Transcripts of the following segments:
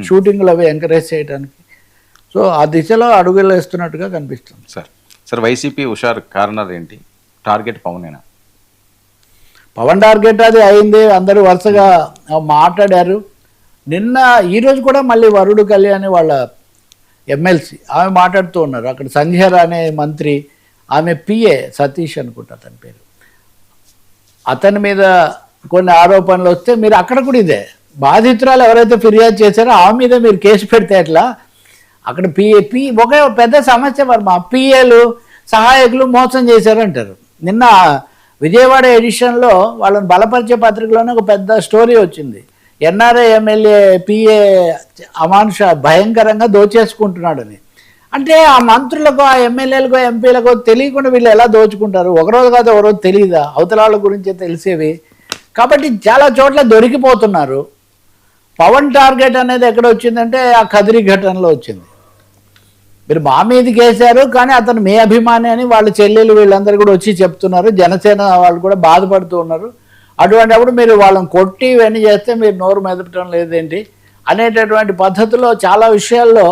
షూటింగ్లు అవి ఎంకరేజ్ చేయడానికి. సో ఆ దిశలో అడుగులు వేస్తున్నట్టుగా కనిపిస్తుంది. సార్ వైసీపీ హుషారు కారణాలు ఏంటి? టార్గెట్ పవనేనా? పవన్ టార్గెట్ అది అయింది, అందరూ వరుసగా మాట్లాడారు. ఈరోజు కూడా మళ్ళీ వరుడు కళ్యాణి వాళ్ళ ఎమ్మెల్సీ ఆమె మాట్లాడుతూ ఉన్నారు. అక్కడ సంధ్యార అనే మంత్రి, ఆమె పిఏ సతీష్ అనుకుంటా అతని పేరు, అతని మీద కొన్ని ఆరోపణలు వస్తే మీరు అక్కడ కూడా ఇదే బాధితురాలు ఎవరైతే ఫిర్యాదు చేశారో ఆమె మీద మీరు కేసు పెడితే ఎట్లా? అక్కడ ఒకే పెద్ద సమస్య మరి మా పిఏలు సహాయకులు మోసం చేశారంటారు. నిన్న విజయవాడ ఎడిషన్లో వాళ్ళని బలపరిచే పత్రికలోనే ఒక పెద్ద స్టోరీ వచ్చింది. ఎన్ఆర్ఐ ఎమ్మెల్యే పిఏ అమానుష భయంకరంగా దోచేసుకుంటున్నాడని. అంటే ఆ మంత్రులకు, ఆ ఎమ్మెల్యేలకు, ఎంపీలకు తెలియకుండా వీళ్ళు ఎలా దోచుకుంటారు? ఒకరోజు కాదు ఒకరోజు తెలియదా? అవతల వాళ్ళ గురించే తెలిసేవి. కాబట్టి చాలా చోట్ల దొరికిపోతున్నారు. పవన్ టార్గెట్ అనేది ఎక్కడ వచ్చిందంటే ఆ కదిరి ఘటనలో వచ్చింది. మీరు మా మీదకి వేశారు కానీ అతను మీ అభిమాని అని వాళ్ళ చెల్లెలు వీళ్ళందరూ కూడా వచ్చి చెప్తున్నారు. జనసేన వాళ్ళు కూడా బాధపడుతూ ఉన్నారు. అటువంటిప్పుడు మీరు వాళ్ళని కొట్టి ఇవన్నీ చేస్తే మీరు నోరు మెదపటం లేదేంటి అనేటటువంటి పద్ధతిలో చాలా విషయాల్లో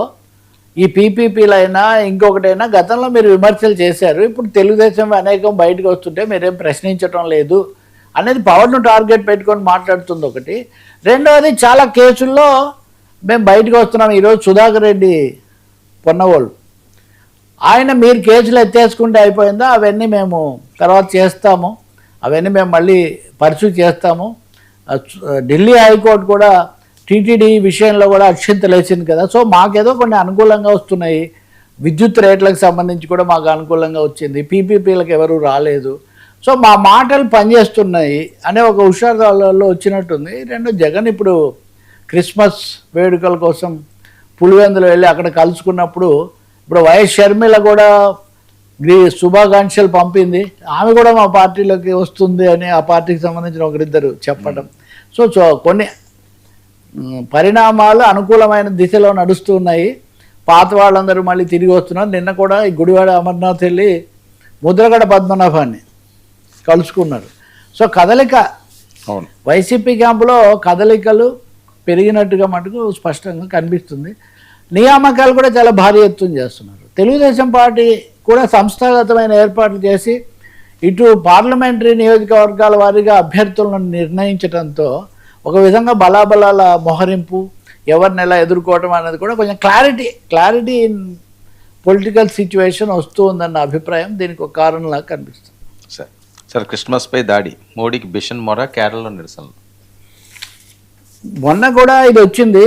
ఈ పీపీపీలైనా ఇంకొకటైనా గతంలో మీరు విమర్శలు చేశారు. ఇప్పుడు తెలుగుదేశం అనేకం బయటకు వస్తుంటే మీరేం ప్రశ్నించడం లేదు అనేది పవర్ను టార్గెట్ పెట్టుకొని మాట్లాడుతుంది ఒకటి. రెండవది చాలా కేసుల్లో మేము బయటకు వస్తున్నాం. ఈరోజు సుధాకర్ రెడ్డి పొన్నవాళ్ళు ఆయన మీరు కేసులు ఎత్తేసుకుంటే అయిపోయిందా, అవన్నీ మేము తర్వాత చేస్తాము, అవన్నీ మేము మళ్ళీ పర్సూ చేస్తాము. ఢిల్లీ హైకోర్టు కూడా టీటీడీ విషయంలో కూడా అక్షింతలు వేసింది కదా. సో మాకేదో కొన్ని అనుకూలంగా వస్తున్నాయి. విద్యుత్ రేట్లకు సంబంధించి కూడా మాకు అనుకూలంగా వచ్చింది, పీపీపీలకు ఎవరు రాలేదు. సో మా మాటలు పనిచేస్తున్నాయి అనే ఒక హుషారులో వచ్చినట్టుంది. రెండో జగన్ ఇప్పుడు క్రిస్మస్ వేడుకల కోసం పులివెందులు వెళ్ళి అక్కడ కలుసుకున్నప్పుడు ఇప్పుడు వైఎస్ షర్మిల కూడా శుభాకాంక్షలు పంపింది. ఆమె కూడా మా పార్టీలోకి వస్తుంది అని ఆ పార్టీకి సంబంధించిన ఒకరిద్దరు చెప్పడం. సో కొన్ని పరిణామాలు అనుకూలమైన దిశలో నడుస్తున్నాయి. పాత వాళ్ళందరూ మళ్ళీ తిరిగి వస్తున్నారు. నిన్న కూడా ఈ గుడివాడ అమర్నాథ్ వెళ్ళి ముద్రగడ పద్మనాభాన్ని కలుసుకున్నారు. సో కదలిక వైసీపీ క్యాంపులో కదలికలు పెరిగినట్టుగా మటుకు స్పష్టంగా కనిపిస్తుంది. నియామకాలు కూడా చాలా భారీ ఎత్తున చేస్తున్నారు. తెలుగుదేశం పార్టీ కూడా సంస్థాగతమైన ఏర్పాట్లు చేసి ఇటు పార్లమెంటరీ నియోజకవర్గాల వారీగా అభ్యర్థులను నిర్ణయించడంతో ఒక విధంగా బలాబలాల మొహరింపు, ఎవరిని ఎలా ఎదుర్కోవటం అనేది కూడా కొంచెం క్లారిటీ ఇన్ పొలిటికల్ సిచ్యువేషన్ వస్తూ ఉందన్న అభిప్రాయం దీనికి ఒక కారణంలా కనిపిస్తుంది. సార్ క్రిస్మస్పై దాడి, మోడీకి బిషన్ మొర, కేరళలో నిరసనలు. మొన్న కూడా ఇది వచ్చింది.